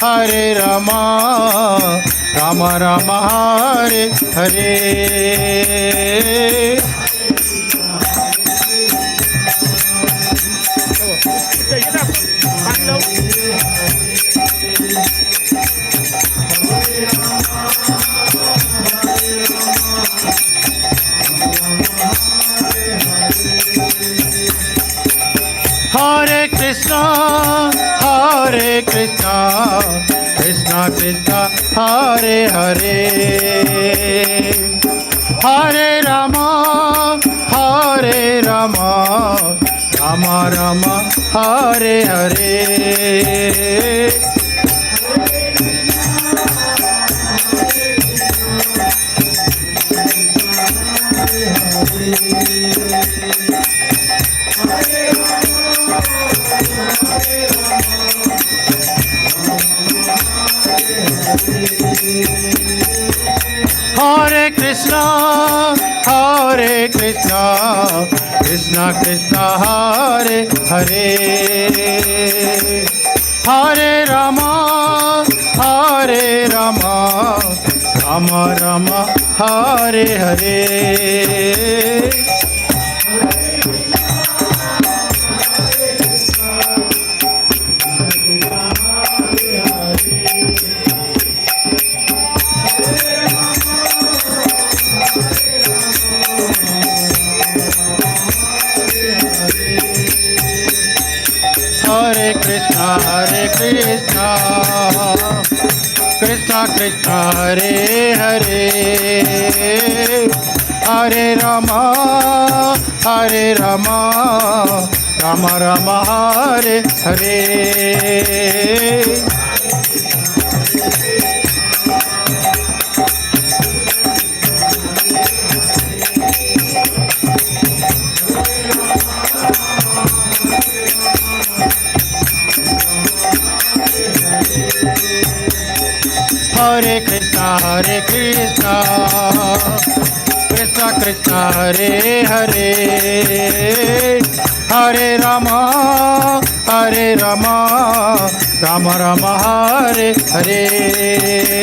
Hare Rama, Rama Rama, Hare Hare. Hare Krishna, Hare Krishna, Krishna Krishna, Hare Hare. Hare Rama, Hare Rama, Rama Rama, Hare Hare. Hare Krishna, Hare Krishna, Krishna Krishna, Hare Hare. Hare Rama, Hare Rama, Rama Rama, Hare Hare. Hare Krishna, Hare Krishna, Krishna Krishna, Hare Hare. Hare Rama, Hare Rama, Rama Rama, Hare Hare. Hare Krishna, Hare Krishna, Krishna Krishna, Hare Hare. Hare Rama, Hare Rama, Rama Rama, Hare Hare.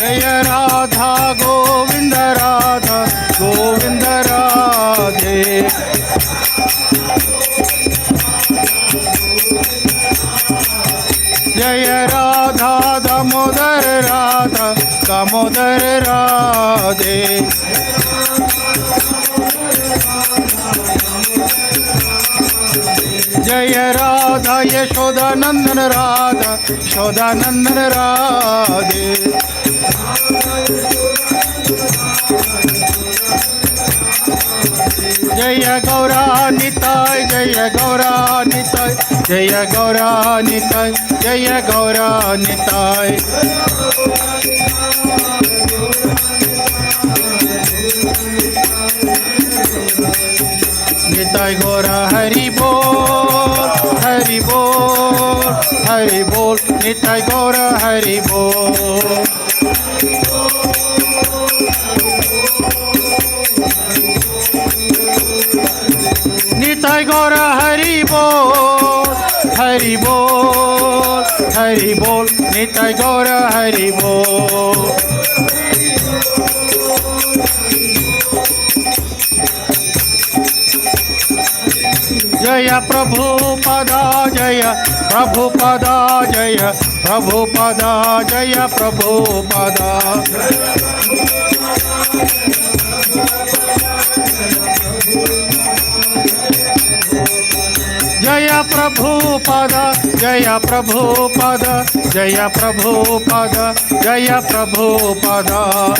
Jaya Radha Govinda Radha Govinda Radhe. Jaya Radha Damodar Radha Damodar Radhe. Jaya Radha Yashoda Nandan Radha Yashoda Nandan Radhe. Jaya Gaura Nitai, Jaya Gaura Nitai, Jaya Gaura Nitai, Jaya Gaura Nitai. Nitai Gaura Hari Bol, Hari Bol, Hari Bol, Nitai Gaura Hari Bol. Nitai Gaura Hari Bol, Hari Bol, Hari Bol, Nitai Gaura Hari Bol. Jaya Prabhupada, Jaya Prabhupada, Jaya Prabhupada, Jaya Prabhupada. Jaya Prabhupada, Jaya Prabhupada, Jaya Prabhupada, Jaya Prabhupada.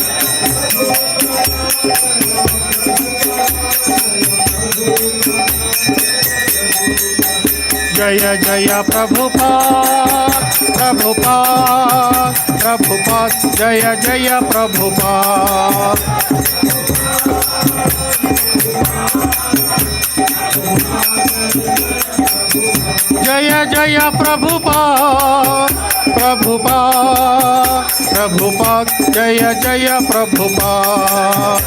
Jaya Jaya Prabhupada, Prabhupada, Prabhupada, Jaya Jaya Prabhupada. Jaya Jaya Prabhupada, Prabhupada, Prabhupada, Jaya Jaya Prabhupada.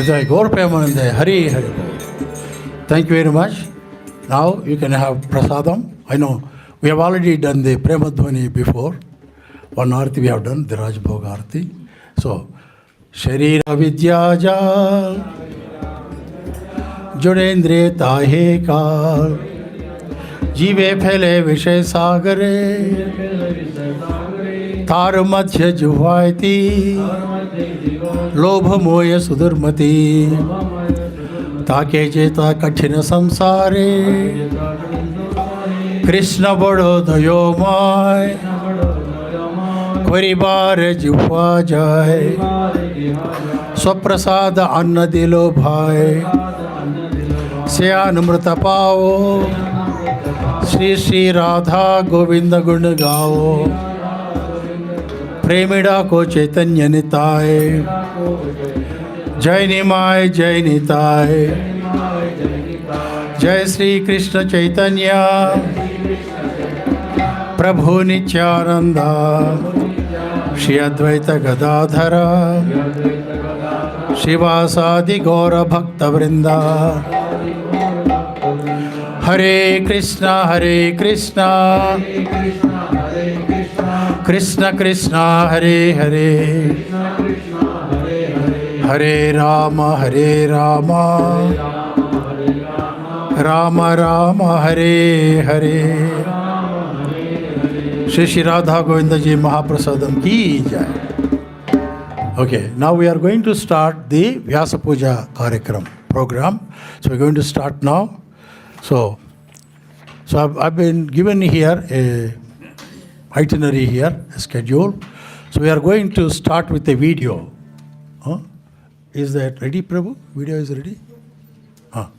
Jai Gaur Premanande, Hari Hari. Thank you very much. Now you can have prasadam. I know we have already done the Premadhvani before. One arti we have done, the Rajbhog arti. So, Sharira Vidyajal, Jodendriya Tahe Kal, Jive Phele Vishay Sagare, Tar Madhya Juvaiti, Lobha Moya Sudurmati, Take Jeta Kachina Samsare, Krishna Bado Dayomai, Koribar Juva Jai, Swaprasada Anna Dilo Bhai, Sya Namrata Pao, Sri Sri Radha Govinda Guna Gao, Premida Ko Chaitanya Nitai, Jai Nimai Jai Nitai, Jai Sri Krishna Chaitanya, Prabhu Nityananda, Shri Advaita Gadadhara, Shivasadi Gaura Bhakta Vrinda, Hare Krishna Hare Krishna, Krishna Krishna Hare Hare, Hare Rama Hare Rama, Rama Rama Hare Hare. Shri Shri Radha Govinda Ji Mahaprasadam ki jai. Okay, now we are going to start the Vyasa Puja Karikram program. So we're going to start now. So I've been given here a itinerary here, a schedule. So we are going to start with a video. Huh? Is that ready, Prabhu? Video is ready? Huh.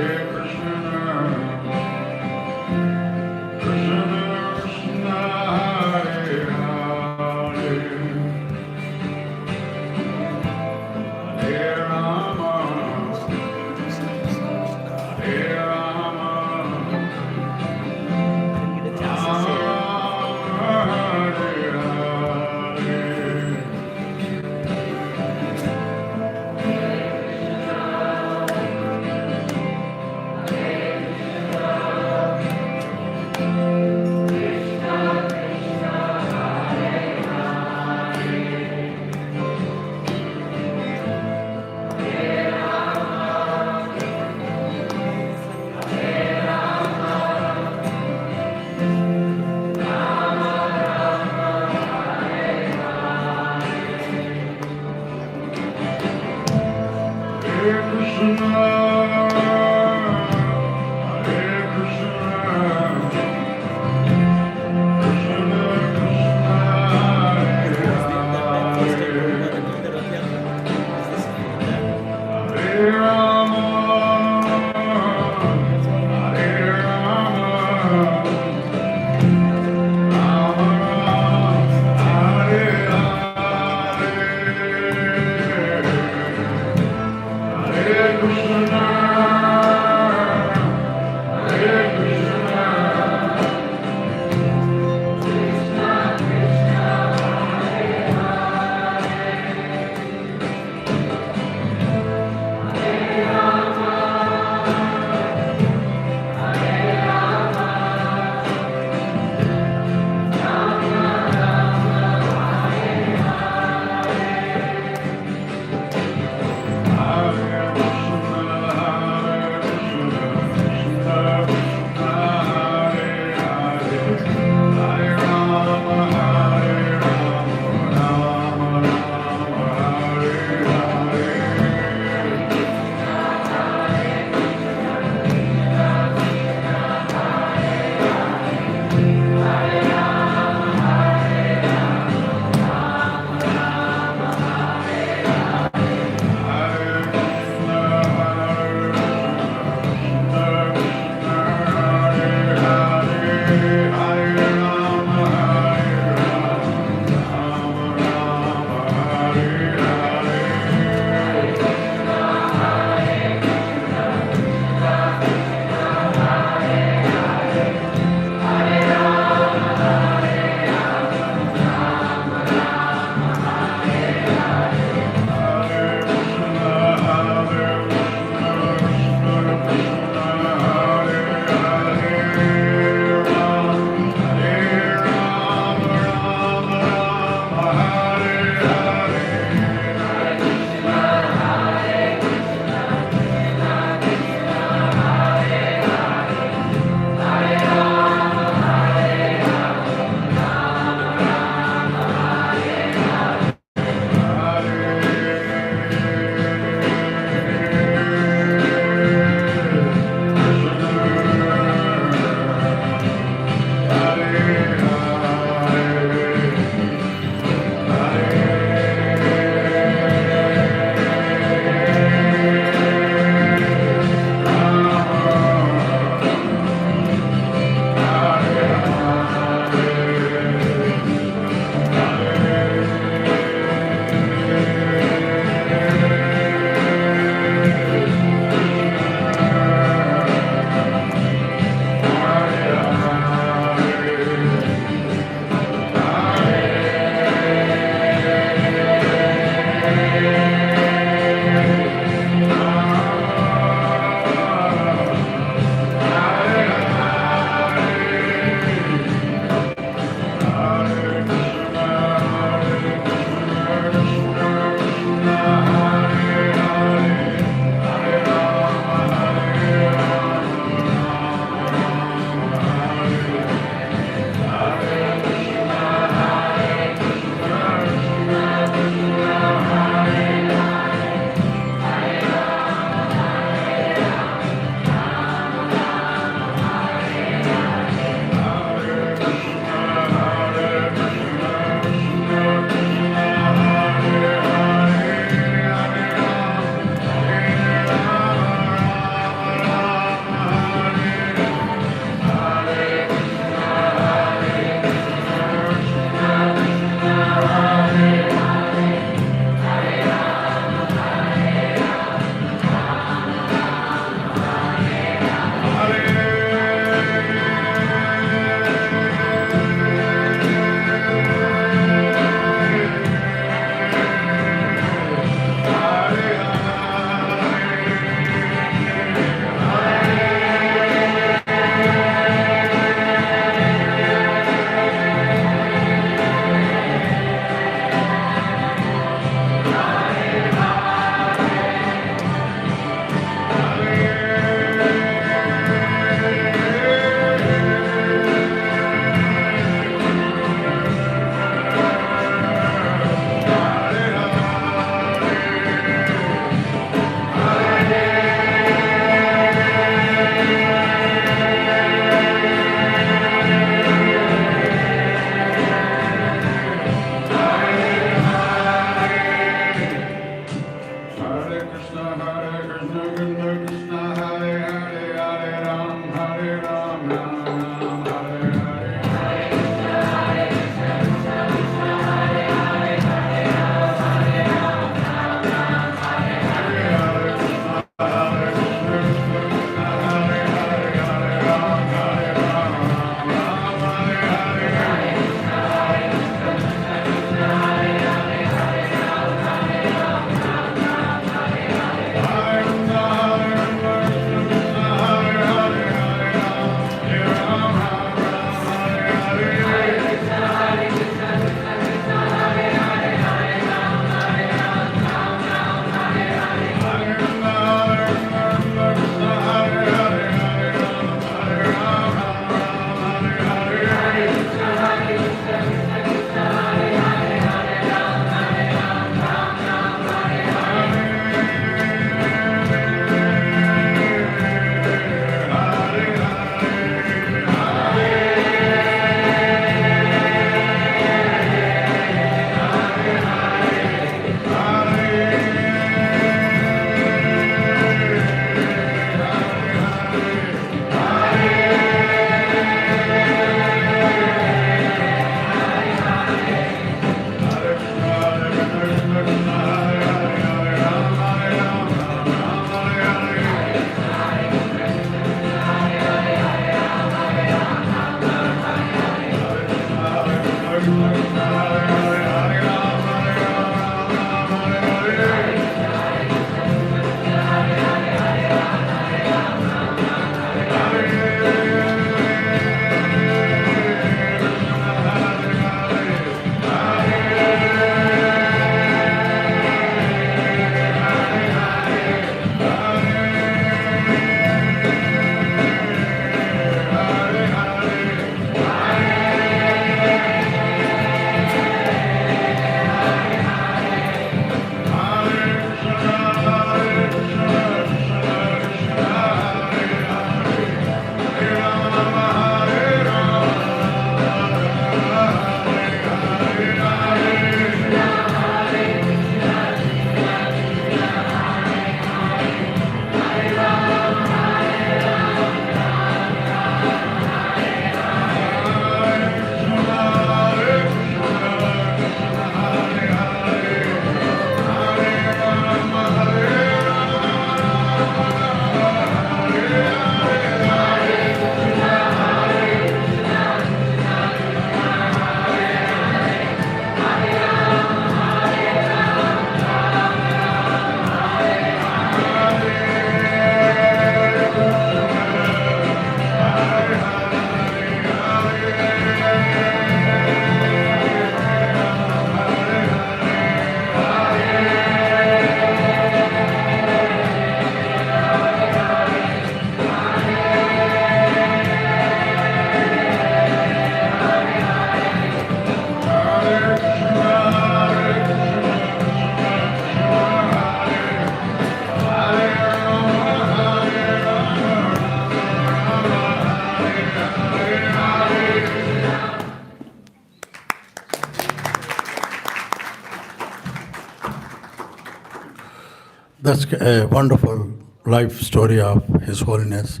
That's a wonderful life story of His Holiness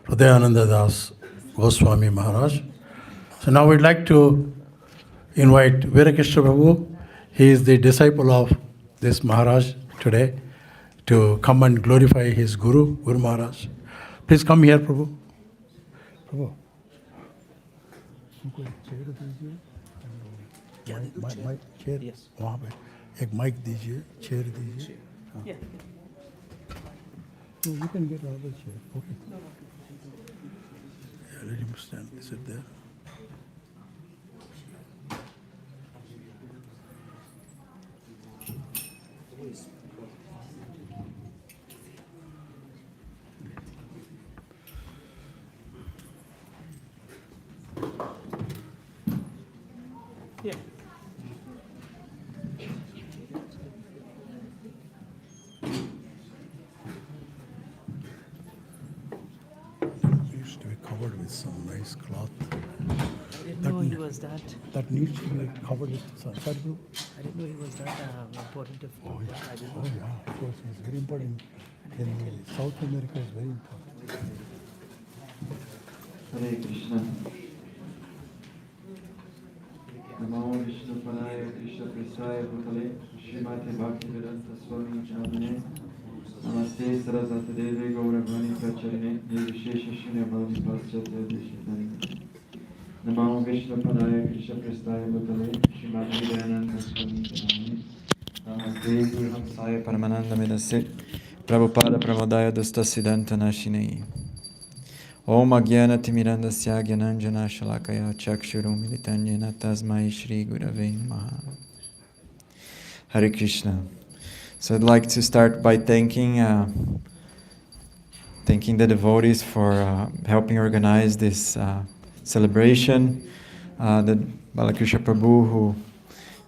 Hridayananda Das Goswami Maharaj. So now we'd like to invite Virakrishna Prabhu. He is the disciple of this Maharaj today to come and glorify his Guru Maharaj. Please come here, Prabhu. Prabhu. Chair वहाँ पे एक mic दीजिए chair दीजिए You can get out of the chair. Okay. Yeah, let him stand. Sit there. Yeah. Used to be covered with some nice cloth. I didn't know he was that. That needs to be covered with some. Sorry, bro. I didn't know he was that important. I didn't know. Oh yeah, of course, it's very important. In South America, it's very important. Hare Krishna. Namo Vishnu Padaya Krishna Prasaya Bhutale Srimati Bhaktivedanta Swami Jamane Namaste Saraswati Devi Gauravani Pracharine Nirvishesha Shunyamani Paschatya Deshitani Namo Vishnu Padaya Krishna Prasaya Bhutale Srimati Hridayananda Swami Jamane Namaste Guru Hamsaya Paramananda Medase Prabhupada Pramodaya Dustasiddhanta Nashinei Om Agyana Timirandasya Gyananjana Shalakaya Chakshurum Militanjana Tasmai Shri Gurave Namaha. Hare Krishna. So I'd like to start by thanking the devotees for helping organize this celebration. The Balakrishna Prabhu who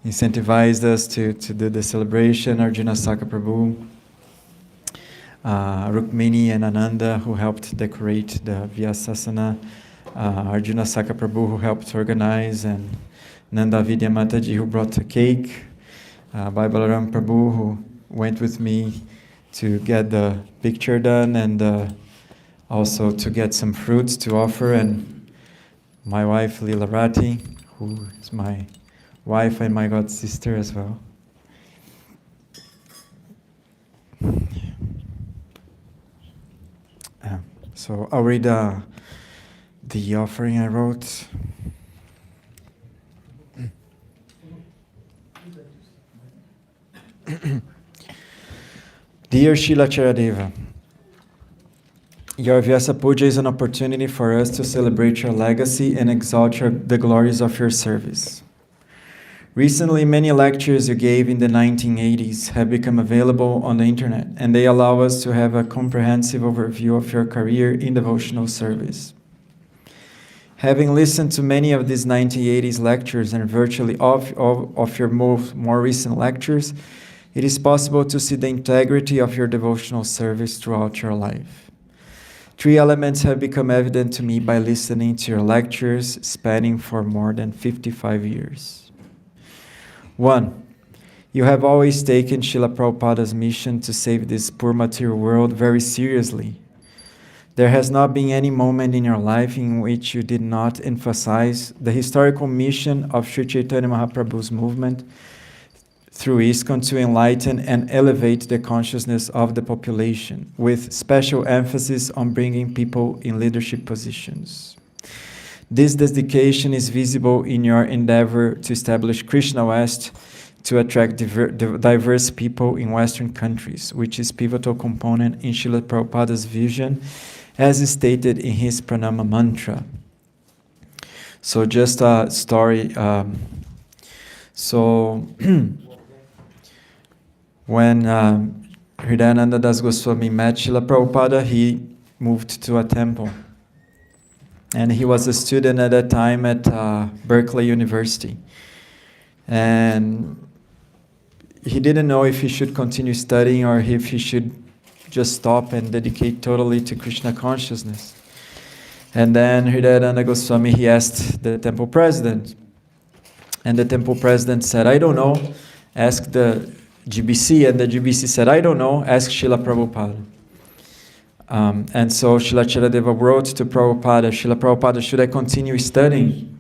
incentivized us to do the celebration, Arjuna Saka Prabhu, Rukmini and Ananda who helped decorate the Vyasasana, Arjuna Saka Prabhu who helped organize, and Nanda Vidya Mataji who brought the cake, Bhai Balaram Prabhu who went with me to get the picture done and also to get some fruits to offer, and my wife Leela Rati, who is my wife and my god sister as well. So I'll read the offering I wrote. Dear Srila Charadeva, your Vyasa Puja is an opportunity for us to celebrate your legacy and exalt the glories of your service. Recently, many lectures you gave in the 1980s have become available on the internet, and they allow us to have a comprehensive overview of your career in devotional service. Having listened to many of these 1980s lectures and virtually all of your more recent lectures, it is possible to see the integrity of your devotional service throughout your life. 3 elements have become evident to me by listening to your lectures spanning for more than 55 years. 1. You have always taken Srila Prabhupada's mission to save this poor material world very seriously. There has not been any moment in your life in which you did not emphasize the historical mission of Sri Chaitanya Mahaprabhu's movement through ISKCON to enlighten and elevate the consciousness of the population, with special emphasis on bringing people in leadership positions. This dedication is visible in your endeavor to establish Krishna West to attract diverse people in Western countries, which is a pivotal component in Srila Prabhupada's vision, as stated in his Pranama mantra. So just a story. When Hridayananda Das Goswami met Srila Prabhupada, he moved to a temple. And he was a student at that time at Berkeley University. And he didn't know if he should continue studying or if he should just stop and dedicate totally to Krishna consciousness. And then Hridayananda Goswami, he asked the temple president. And the temple president said, I don't know, ask the GBC, and the GBC said, I don't know, ask Srila Prabhupada. And so Srila Charadeva wrote to Prabhupada, Srila Prabhupada, should I continue studying?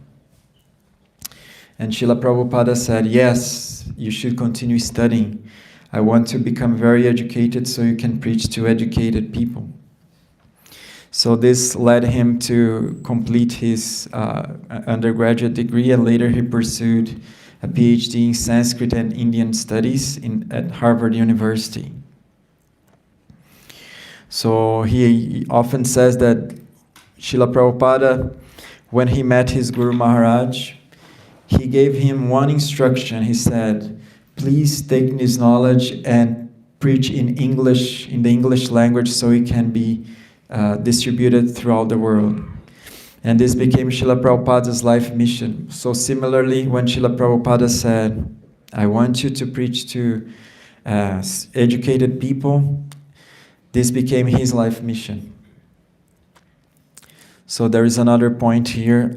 And Srila Prabhupada said, yes, you should continue studying. I want to become very educated so you can preach to educated people. So this led him to complete his undergraduate degree, and later he pursued a PhD in Sanskrit and Indian studies at Harvard University. So he often says that Srila Prabhupada, when he met his Guru Maharaj, he gave him one instruction. He said, please take this knowledge and preach in English, in the English language, so it can be distributed throughout the world. And this became Srila Prabhupada's life mission. So similarly, when Srila Prabhupada said, I want you to preach to educated people, this became his life mission. So there is another point here.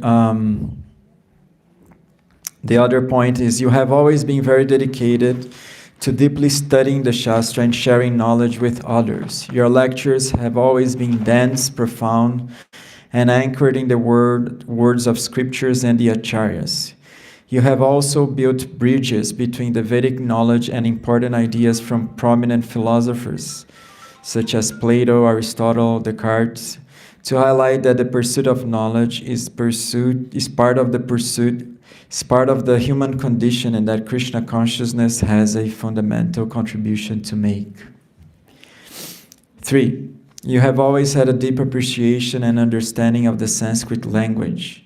The other point is you have always been very dedicated to deeply studying the Shastra and sharing knowledge with others. Your lectures have always been dense, profound, and anchored in the words of scriptures and the acharyas. You have also built bridges between the Vedic knowledge and important ideas from prominent philosophers, such as Plato, Aristotle, Descartes, to highlight that the pursuit of knowledge is part of the human condition, and that Krishna consciousness has a fundamental contribution to make. 3. You have always had a deep appreciation and understanding of the Sanskrit language.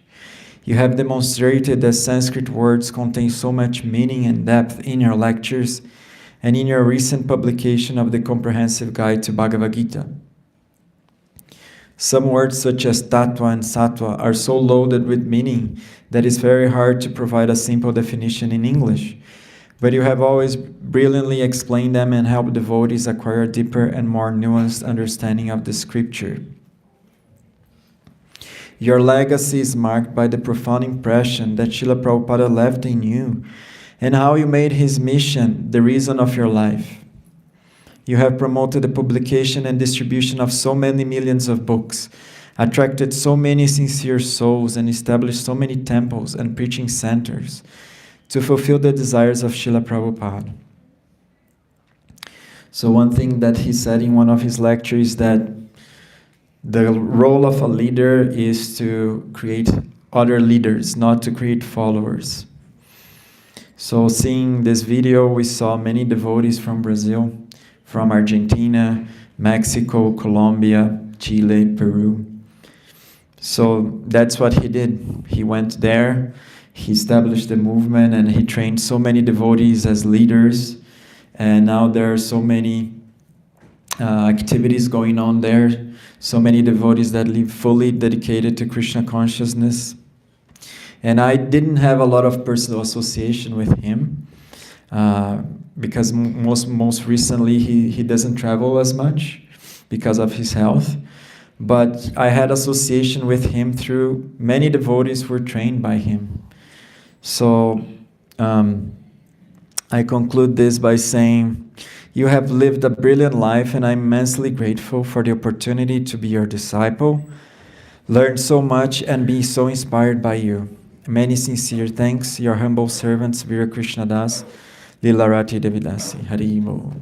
You have demonstrated that Sanskrit words contain so much meaning and depth in your lectures and in your recent publication of the Comprehensive Guide to Bhagavad Gita. Some words such as tattva and sattva are so loaded with meaning that it's very hard to provide a simple definition in English. But you have always brilliantly explained them and helped devotees acquire a deeper and more nuanced understanding of the scripture. Your legacy is marked by the profound impression that Srila Prabhupada left in you and how you made his mission the reason of your life. You have promoted the publication and distribution of so many millions of books, attracted so many sincere souls, and established so many temples and preaching centers to fulfill the desires of Srila Prabhupada. So one thing that he said in one of his lectures is that the role of a leader is to create other leaders, not to create followers. So seeing this video, we saw many devotees from Brazil, from Argentina, Mexico, Colombia, Chile, Peru. So that's what he did. He went there, he established the movement, and he trained so many devotees as leaders. And now there are so many activities going on there, so many devotees that live fully dedicated to Krishna consciousness. And I didn't have a lot of personal association with him, because most recently he doesn't travel as much because of his health. But I had association with him through many devotees who were trained by him. So I conclude this by saying, you have lived a brilliant life, and I'm immensely grateful for the opportunity to be your disciple, learned so much, and be so inspired by you. Many sincere thanks, your humble servants, Vira Krishna Das, Lilarati Devidasi. Hari Bol.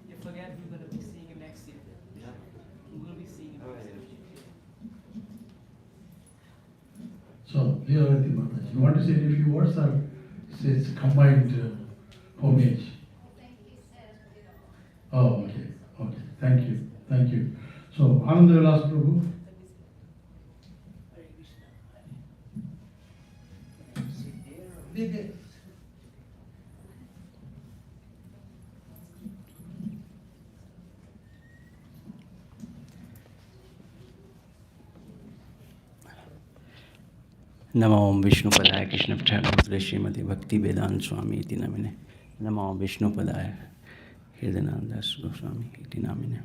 You forget we're going to be seeing him next year. We will be seeing him next year. So, Lilavati Mataji, you want to say a few words, or it's combined homage? Oh, okay. Thank you. So, Ananda Vilas Prabhu. नमो विष्णुपदाय कृष्णपक्षाय श्रीमती भक्ति वेदांत स्वामी इति नमिने नमो विष्णुपदाय Hridayananda Das Goswami iti namine.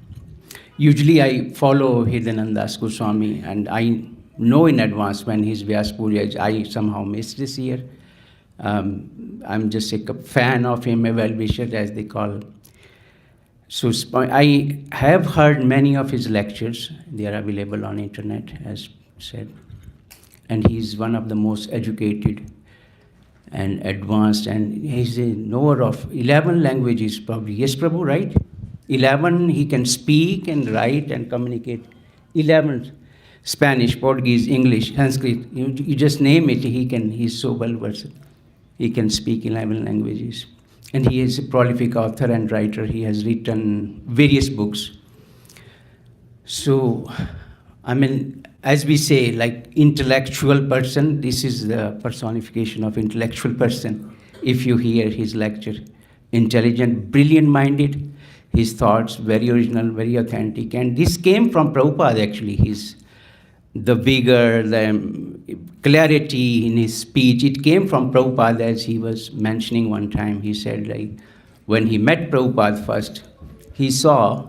Usually I follow Hridayananda Das Goswami and I know in advance when his Vyasa Puja is. I somehow missed this year. I'm just a fan of him, a well-wisher as they call. So I have heard many of his lectures. They are available on internet, as said. And he's one of the most educated and advanced, and he's a knower of 11 languages probably. Yes, Prabhu, right? 11, he can speak and write and communicate. 11, Spanish, Portuguese, English, Sanskrit. You just name it, he's so well versed. He can speak 11 languages. And he is a prolific author and writer. He has written various books. So, I mean, as we say, like intellectual person, this is the personification of intellectual person. If you hear his lecture, intelligent, brilliant-minded, his thoughts very original, very authentic. And this came from Prabhupada actually. The vigor, the clarity in his speech, it came from Prabhupada, as he was mentioning one time. He said, like, when he met Prabhupada first, he saw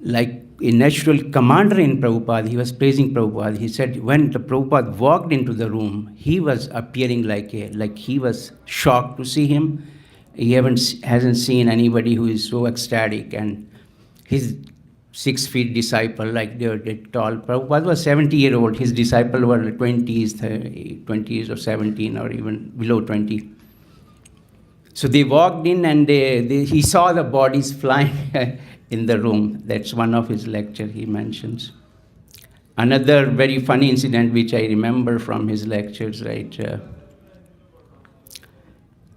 like a natural commander in Prabhupada. He was praising Prabhupada. He said when the Prabhupada walked into the room, he was appearing like he was shocked to see him. He hasn't seen anybody who is so ecstatic. And his 6 feet disciple, like they were tall. Prabhupada was 70-year-old. His disciple were 20s or 17 or even below 20. So they walked in and he saw the bodies flying in the room. That's one of his lecture he mentions. Another very funny incident which I remember from his lectures, right?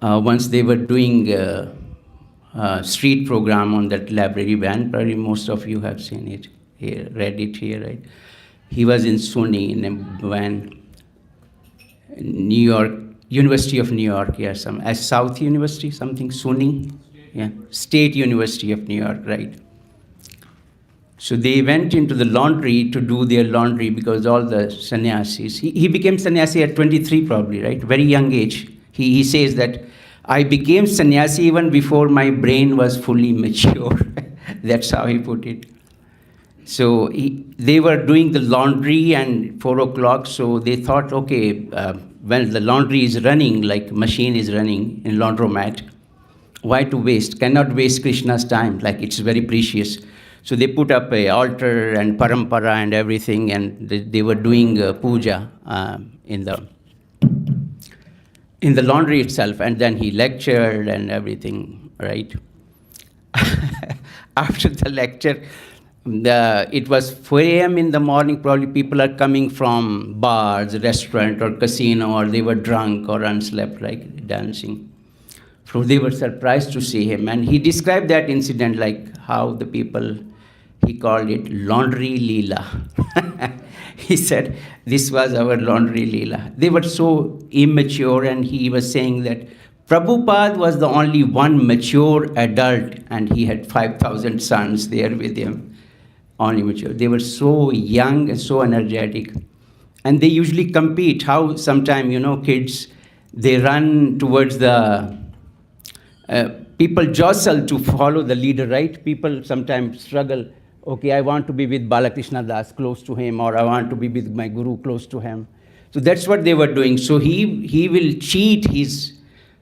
Once they were doing street program on that library van. Probably most of you have seen it here, read it here, right? He was in SUNY in a van, New York, University of New York, yeah, as South University, something SUNY, yeah, State University of New York, right? So they went into the laundry to do their laundry because all the sannyasis, he became sannyasi at 23 probably, right? Very young age. He says that I became sannyasi even before my brain was fully mature. That's how he put it. So they were doing the laundry and 4 o'clock, so they thought, okay, when the laundry is running, like machine is running in laundromat, why to waste? Cannot waste Krishna's time, like it's very precious. So they put up a altar and parampara and everything, and they were doing puja in the laundry itself, and then he lectured and everything, right? After the lecture, it was 4 a.m. in the morning, probably people are coming from bars, restaurant or casino, or they were drunk or unslept, like dancing. So they were surprised to see him, and he described that incident like how the people, he called it laundry leela. He said, this was our laundry leela. They were so immature, and he was saying that Prabhupada was the only one mature adult, and he had 5,000 sons there with him, only mature. They were so young and so energetic. And they usually compete. How sometimes, kids, they run towards the, people jostle to follow the leader, right? People sometimes struggle. Okay, I want to be with Balakrishna Das, close to him, or I want to be with my guru, close to him. So that's what they were doing. So he will cheat his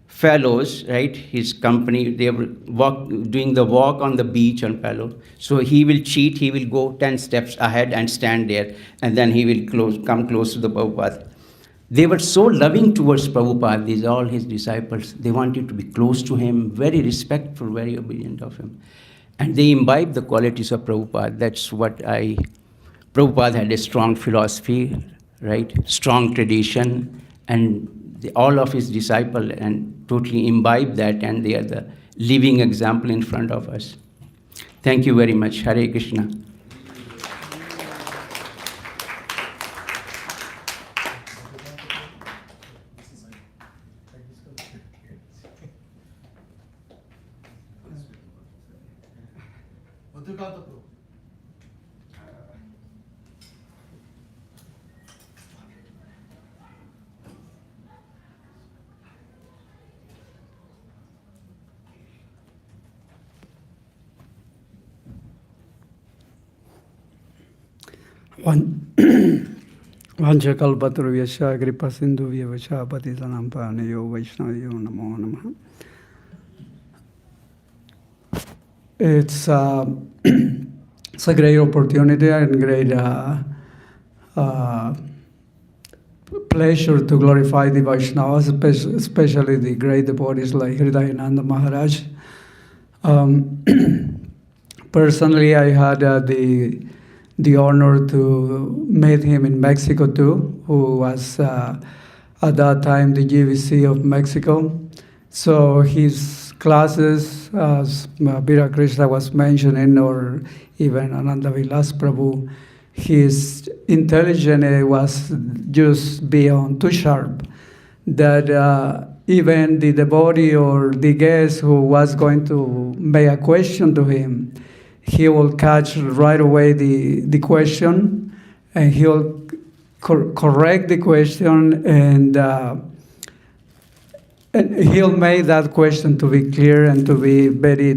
fellows, right? His company, they were doing the walk on the beach on Palo. So he will cheat, he will go 10 steps ahead and stand there, and then he will come close to the Prabhupada. They were so loving towards Prabhupada, these all his disciples. They wanted to be close to him, very respectful, very obedient of him. And they imbibed the qualities of Prabhupada. That's what Prabhupada had a strong philosophy, right? Strong tradition, and all of his disciples and totally imbibed that, and they are the living example in front of us. Thank you very much. Hare Krishna. Vanchakalpatarvyasya kripa sindhu vyavasya patitanam paneyo vaishnayo namo namaha. It's it's a great opportunity and great pleasure to glorify the Vaishnavas, especially the great devotees like Hridayananda Maharaj. Personally, I had the honor to meet him in Mexico too, who was at that time the GVC of Mexico. So his classes, as Bira Krishna was mentioning, or even Ananda Vilas Prabhu, his intelligence was just beyond too sharp, that even the devotee or the guest who was going to make a question to him, he will catch right away the question, and he'll correct the question, and he'll make that question to be clear and to be very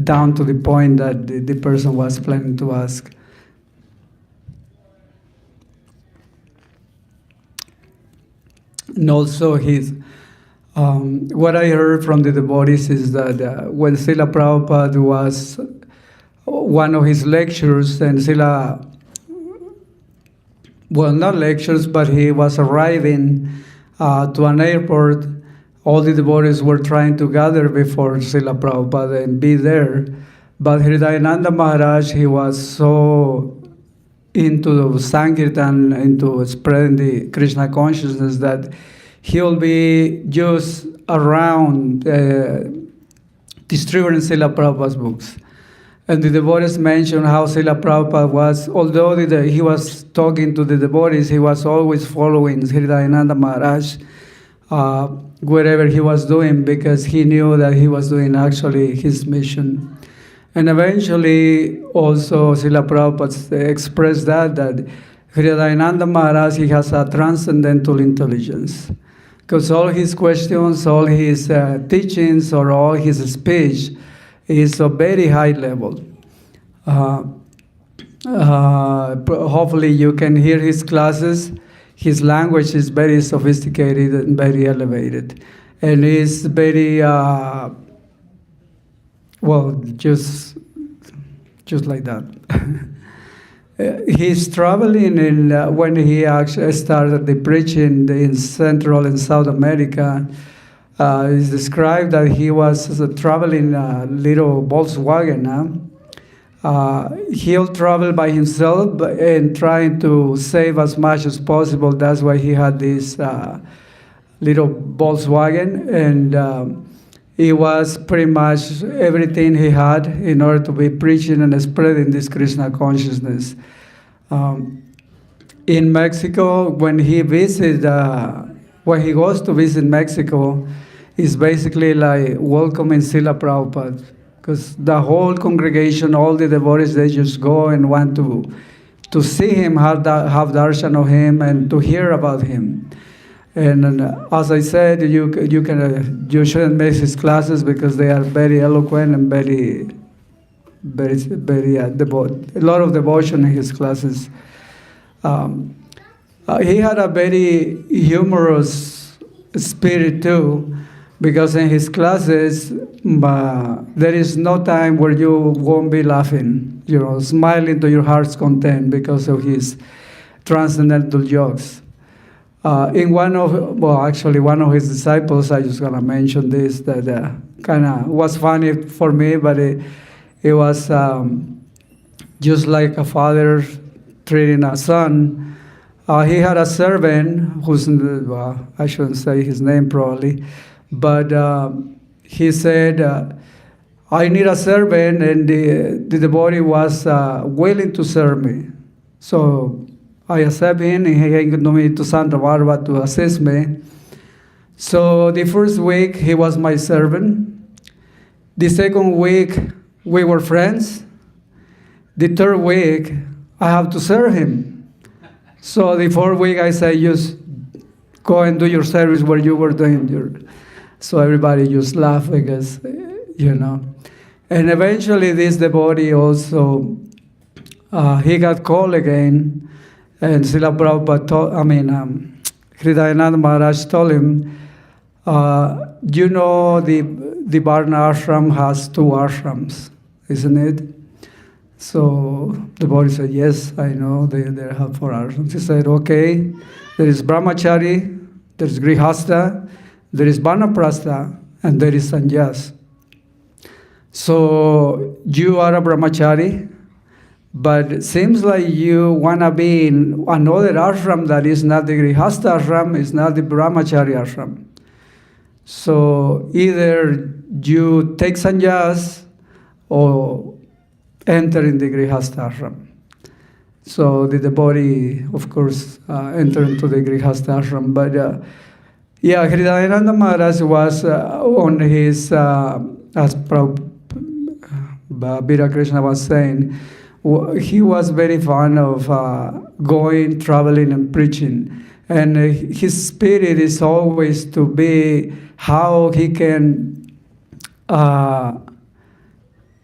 down to the point that the person was planning to ask. And also what I heard from the devotees is that when Srila Prabhupada was one of his lectures, and not lectures, but he was arriving to an airport, all the devotees were trying to gather before Srila Prabhupada and be there. But Hridayananda Maharaj, he was so into the Sankirtan, into spreading the Krishna consciousness, that he'll be just around distributing Srila Prabhupada's books. And the devotees mentioned how Srila Prabhupada was, although he was talking to the devotees, he was always following Hridayananda Maharaj wherever he was doing, because he knew that he was doing actually his mission. And eventually, also, Srila Prabhupada expressed that Hridayananda Maharaj, he has a transcendental intelligence. Because all his questions, all his teachings, or all his speech is a very high level. Hopefully you can hear his classes. His language is very sophisticated and very elevated. And he's very, just like that. He's traveling when he actually started the preaching in Central and South America. It's described that he was traveling a little Volkswagen. He'll travel by himself and trying to save as much as possible. That's why he had this little Volkswagen, and it was pretty much everything he had in order to be preaching and spreading this Krishna consciousness. In Mexico, when he goes to visit Mexico, it's basically like welcoming Srila Prabhupada, because the whole congregation, all the devotees, they just go and want to see him, have darshan of him, and to hear about him. And as I said, you shouldn't miss his classes, because they are very eloquent and very, very, very a lot of devotion in his classes. He had a very humorous spirit too, because in his classes, there is no time where you won't be laughing, smiling to your heart's content because of his transcendental jokes. One of his disciples, I just gonna mention this, that kind of was funny for me, but it was just like a father treating a son. He had a servant who's, I shouldn't say his name probably, but he said, I need a servant, and the devotee was willing to serve me. So I accept him, and he came to me to Santa Barbara to assist me. So the first week, he was my servant. The second week, we were friends. The third week, I have to serve him. So the fourth week, I say, just go and do your service where you were doing your... So everybody just laughed because, And eventually this devotee also he got called again, and Srila Prabhupada Hridayananda Maharaj told him, you know the Varna ashram has 2 ashrams, isn't it? So the devotee said, yes, I know, they have 4 ashrams. He said, okay, there is brahmachari, there is grihastha, there is vanaprastha, and there is sannyas. So you are a brahmachari, but it seems like you want to be in another ashram that is not the grihastha ashram, is not the brahmachari ashram. So either you take sannyas or enter in the grihastha ashram. So the devotee, of course, entered into the grihastha ashram. But Hridayananda Maharaj was on his, as Bhira Krishna was saying, he was very fond of going, traveling, and preaching. And his spirit is always to be how he can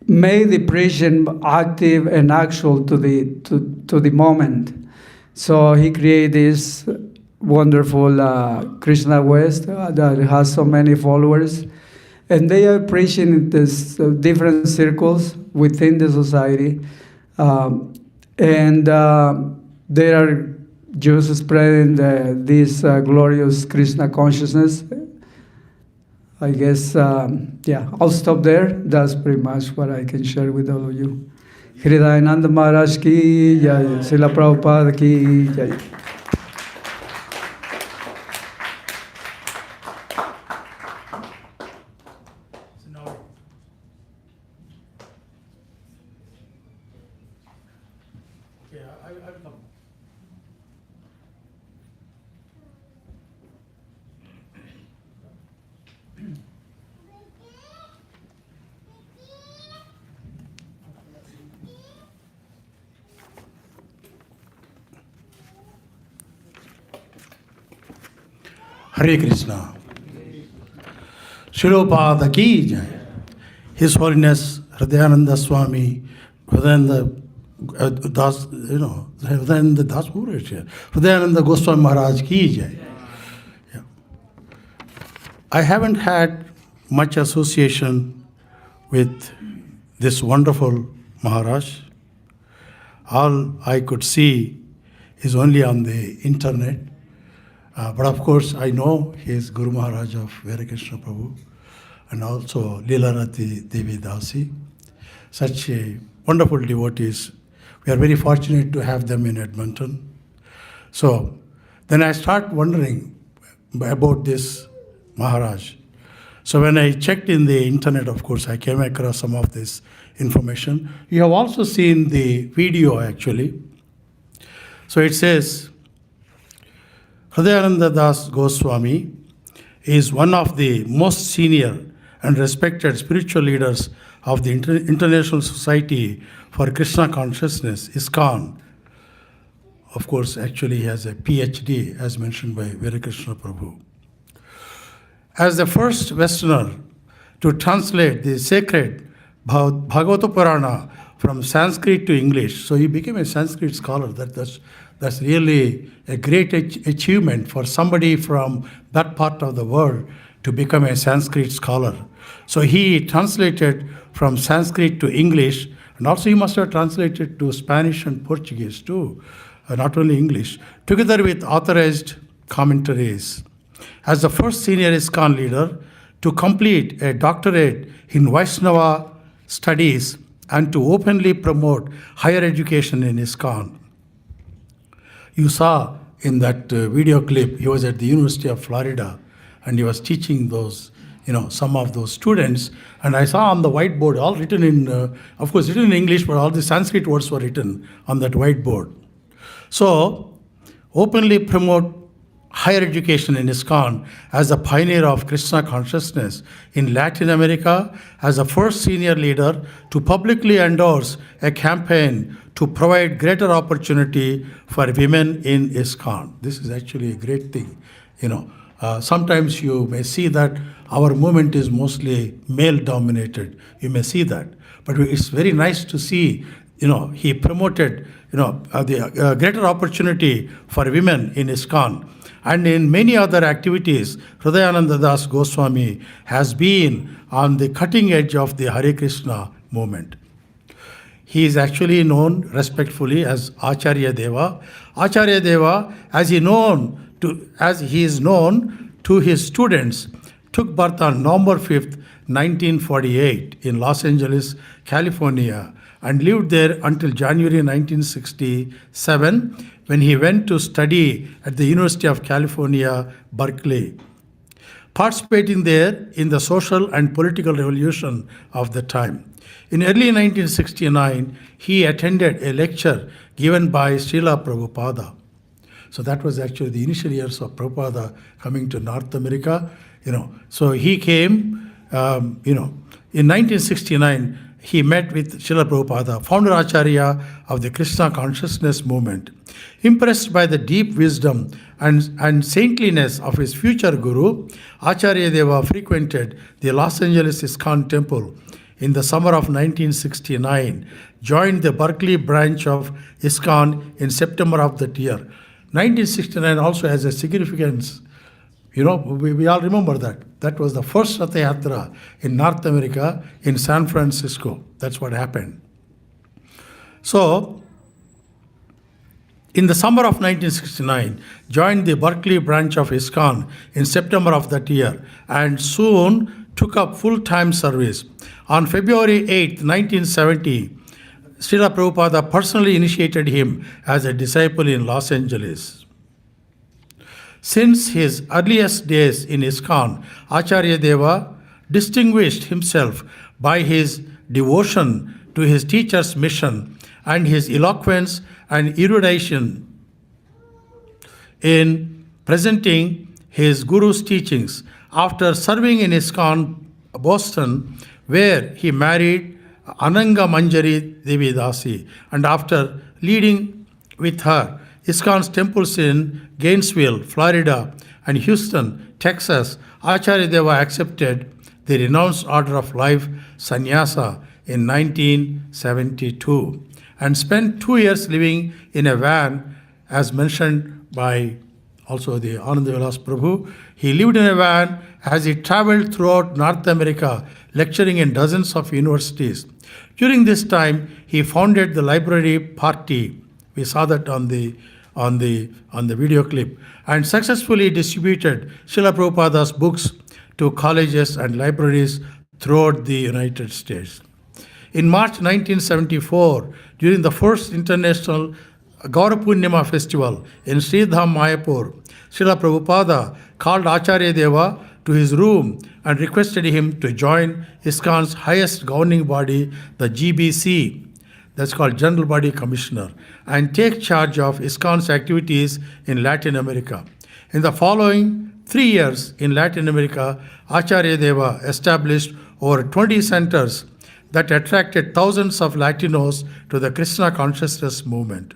make the preaching active and actual to the moment. So he created this wonderful Krishna West that has so many followers. And they are preaching in this different circles within the society. And they are just spreading this glorious Krishna consciousness. I guess, I'll stop there. That's pretty much what I can share with all of you. Hridayananda Maharaj ki jai, Srila Prabhupada ki jai. Hare Krishna. Shilopada ki jai. His Holiness Hridayananda Swami, Hridayananda Das, Hridayananda Das, who is here? Hridayananda Goswami Maharaj ki jai. Yeah. I haven't had much association with this wonderful Maharaj. All I could see is only on the internet. But of course, I know he is Guru Maharaj of Hare Krishna Prabhu and also Leelarati Devi Dasi. Such wonderful devotees. We are very fortunate to have them in Edmonton. So then I start wondering about this Maharaj. So when I checked in the internet, of course, I came across some of this information. You have also seen the video actually. So it says, Hridayananda Das Goswami is one of the most senior and respected spiritual leaders of the International Society for Krishna Consciousness, ISKCON. Of course, actually he has a PhD, as mentioned by Hare Krishna Prabhu. As the first Westerner to translate the sacred Bhagavata Purana from Sanskrit to English, so he became a Sanskrit scholar. That's really a great achievement for somebody from that part of the world to become a Sanskrit scholar. So he translated from Sanskrit to English, and also he must have translated to Spanish and Portuguese too, not only English, together with authorized commentaries. As the first senior ISKCON leader to complete a doctorate in Vaishnava studies and to openly promote higher education in ISKCON. You saw in that video clip, he was at the University of Florida and he was teaching those, some of those students. And I saw on the whiteboard, all written in, of course, written in English, but all the Sanskrit words were written on that whiteboard. So, openly promote higher education in ISKCON as a pioneer of Krishna consciousness in Latin America, as the first senior leader to publicly endorse a campaign to provide greater opportunity for women in ISKCON. This is actually a great thing. Sometimes you may see that our movement is mostly male dominated. You may see that. But it's very nice to see he promoted, the greater opportunity for women in ISKCON. And in many other activities, Hridayananda Das Goswami has been on the cutting edge of the Hare Krishna movement. He is actually known respectfully as Acharya Deva. Acharya Deva, as he is known to his students, took birth on November 5th, 1948 in Los Angeles, California, and lived there until January 1967, when he went to study at the University of California, Berkeley, participating there in the social and political revolution of the time. In early 1969, he attended a lecture given by Srila Prabhupada. So that was actually the initial years of Prabhupada coming to North America. So he came, in 1969, he met with Srila Prabhupada, founder Acharya of the Krishna consciousness movement. Impressed by the deep wisdom and saintliness of his future guru, Acharya Deva frequented the Los Angeles ISKCON temple in the summer of 1969, joined the Berkeley branch of ISKCON in September of that year. 1969 also has a significance. We all remember that. That was the first Ratha Yatra in North America in San Francisco. That's what happened. So, in the summer of 1969, joined the Berkeley branch of ISKCON in September of that year, and soon took up full-time service. On February 8, 1970, Srila Prabhupada personally initiated him as a disciple in Los Angeles. Since his earliest days in ISKCON, Acharya Deva distinguished himself by his devotion to his teacher's mission and his eloquence and erudition in presenting his guru's teachings. After serving in ISKCON, Boston, where he married Ananga Manjari Devi Dasi, and after leading with her ISKCON's temples in Gainesville, Florida, and Houston, Texas, Acharya Deva accepted the renounced order of life sannyasa in 1972 and spent 2 years living in a van, as mentioned by also the Ananda Vilas Prabhu. He lived in a van as he traveled throughout North America, lecturing in dozens of universities. During this time, he founded the library party. We saw that on the video clip, and successfully distributed Srila Prabhupada's books to colleges and libraries throughout the United States. In March 1974, during the first International Gaura Purnima festival in Sridham, Mayapur, Srila Prabhupada called Acharya Deva to his room and requested him to join ISKCON's highest governing body, the GBC, that's called General Body Commissioner, and take charge of ISKCON's activities in Latin America. In the following 3 years in Latin America, Acharya Deva established over 20 centers that attracted thousands of Latinos to the Krishna consciousness movement.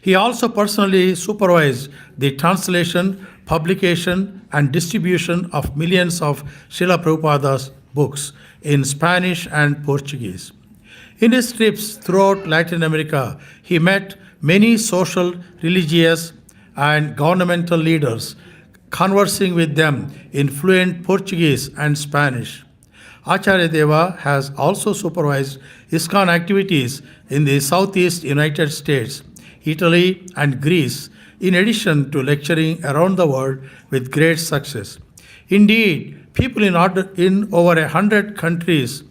He also personally supervised the translation, publication, and distribution of millions of Srila Prabhupada's books in Spanish and Portuguese. In his trips throughout Latin America, he met many social, religious, and governmental leaders, conversing with them in fluent Portuguese and Spanish. Acharya Deva has also supervised ISKCON activities in the Southeast United States, Italy, and Greece, in addition to lecturing around the world with great success. Indeed, people in over 100 countries,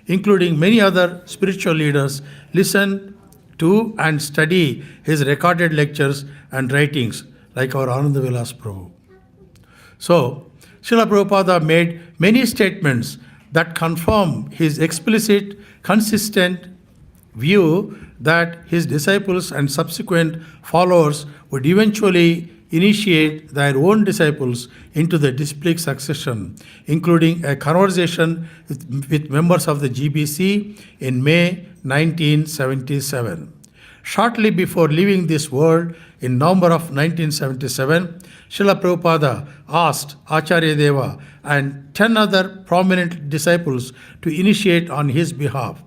including many other spiritual leaders, listen to and study his recorded lectures and writings, like our Ananda Vilas Prabhu. So, Srila Prabhupada made many statements that confirm his explicit, consistent view that his disciples and subsequent followers would eventually initiate their own disciples into the disciplic succession, including a conversation with members of the GBC in May 1977. Shortly before leaving this world in November of 1977, Srila Prabhupada asked Acharya Deva and 10 other prominent disciples to initiate on his behalf.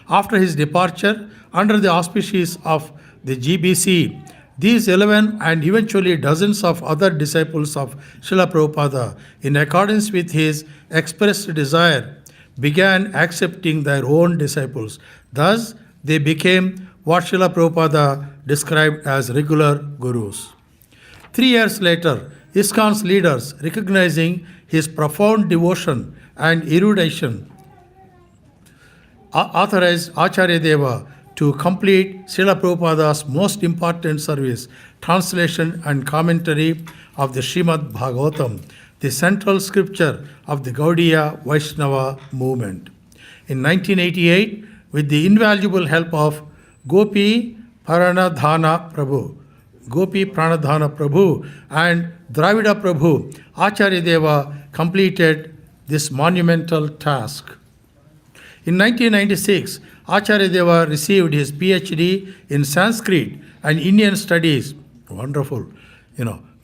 After his departure, under the auspices of the GBC, these 11 and eventually dozens of other disciples of Srila Prabhupada, in accordance with his expressed desire, began accepting their own disciples. Thus, they became what Srila Prabhupada described as regular gurus. 3 years later, ISKCON's leaders, recognizing his profound devotion and erudition, authorized Acharya Deva to complete Srila Prabhupada's most important service, translation and commentary of the Srimad Bhagavatam, the central scripture of the Gaudiya Vaishnava movement. In 1988, with the invaluable help of Gopi Pranadhana Prabhu and Dravida Prabhu, Acharya Deva completed this monumental task. In 1996, Acharya Deva received his PhD in Sanskrit and Indian studies. Wonderful.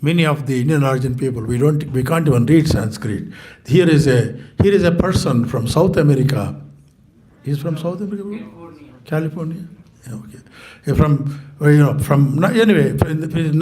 Many of the Indian origin people, we can't even read Sanskrit. Here is a person from South America. He's from South America? California. Yeah, okay. From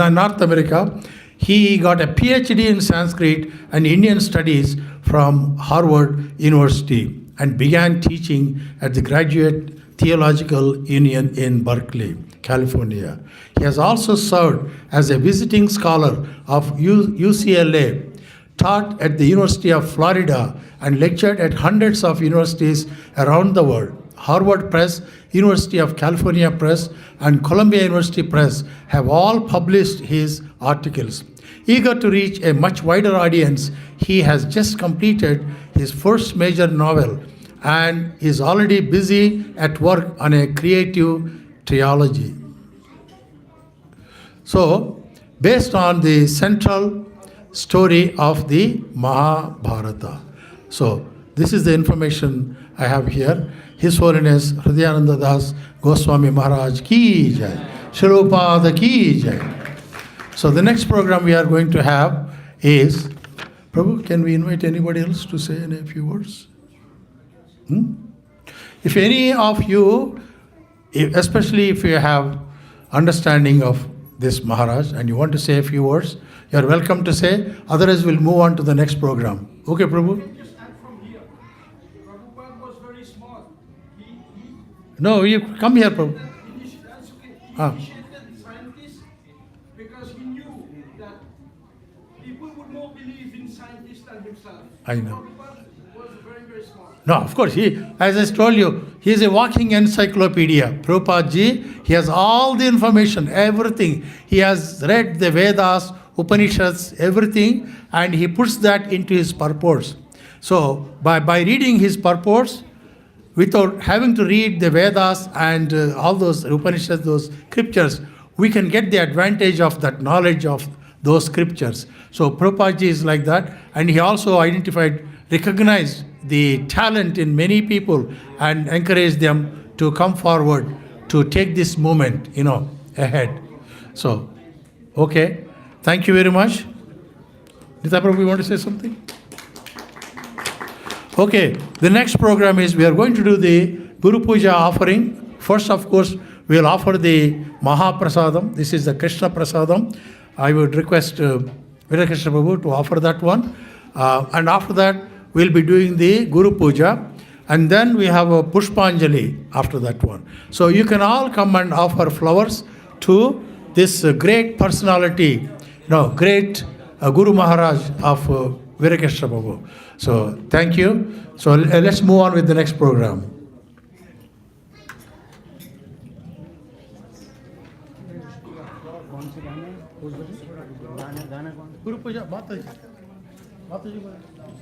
North America, he got a PhD in Sanskrit and Indian studies from Harvard University and began teaching at the Graduate Theological Union in Berkeley, California. He has also served as a visiting scholar of UCLA, taught at the University of Florida, and lectured at hundreds of universities around the world. Harvard Press, University of California Press, and Columbia University Press have all published his articles. Eager to reach a much wider audience, he has just completed his first major novel and is already busy at work on a creative trilogy. So, based on the central story of the Mahabharata. So, this is the information I have here. His Holiness Hridayananda Das Goswami Maharaj ki jai, Shrilopada ki jai. So the next program we are going to have is, Prabhu, can we invite anybody else to say in a few words? If any of you, especially if you have understanding of this Maharaj and you want to say a few words, you are welcome to say. Otherwise, we'll move on to the next program. Okay, Prabhu? Just add from here. Prabhupada was very smart. He No, you come here, Prabhu. that's okay. He Ah. initiated scientists because he knew that people would more believe in scientists than himself. I know. Prabhupada was very, very smart. No, of course, as I told you, he is a walking encyclopedia. Prabhupada ji, he has all the information, everything. He has read the Vedas, Upanishads, everything, and he puts that into his purports. So, by reading his purports, without having to read the Vedas and all those Upanishads, those scriptures, we can get the advantage of that knowledge of those scriptures. So, Prabhupada ji is like that, and he also recognized the talent in many people and encouraged them to come forward to take this movement, ahead. So, okay. Thank you very much. Nita Prabhu, you want to say something? Okay, the next program is we are going to do the Guru Puja offering. First, of course, we will offer the Mahaprasadam. This is the Krishna Prasadam. I would request Virakrishna Prabhu to offer that one. And after that, we'll be doing the Guru Puja. And then we have a Pushpanjali after that one. So you can all come and offer flowers to this great personality, great Guru Maharaj of Virakrishna Prabhu. So thank you. So let's move on with the next program. Guru Puja, Mataji.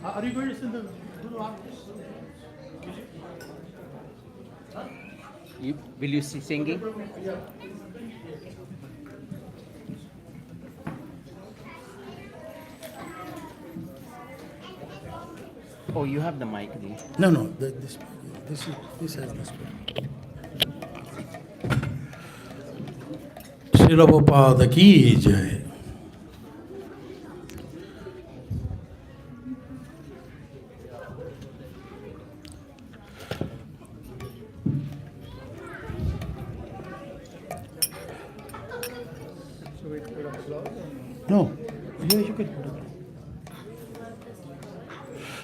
Are you going to sing the Guru Will you see singing? Oh, you have the mic, Lee. No, this has this one. Srila Prabhupada ki jai.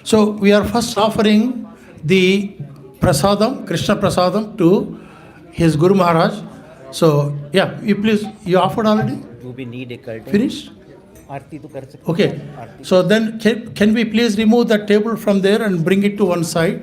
So we are first offering the prasadam, Krishna prasadam to his Guru Maharaj. So yeah, you offered already? वो भी need a curtain. Finished? आरती तो कर सकते हैं। Okay. Aarti So then can we please remove that table from there and bring it to one side?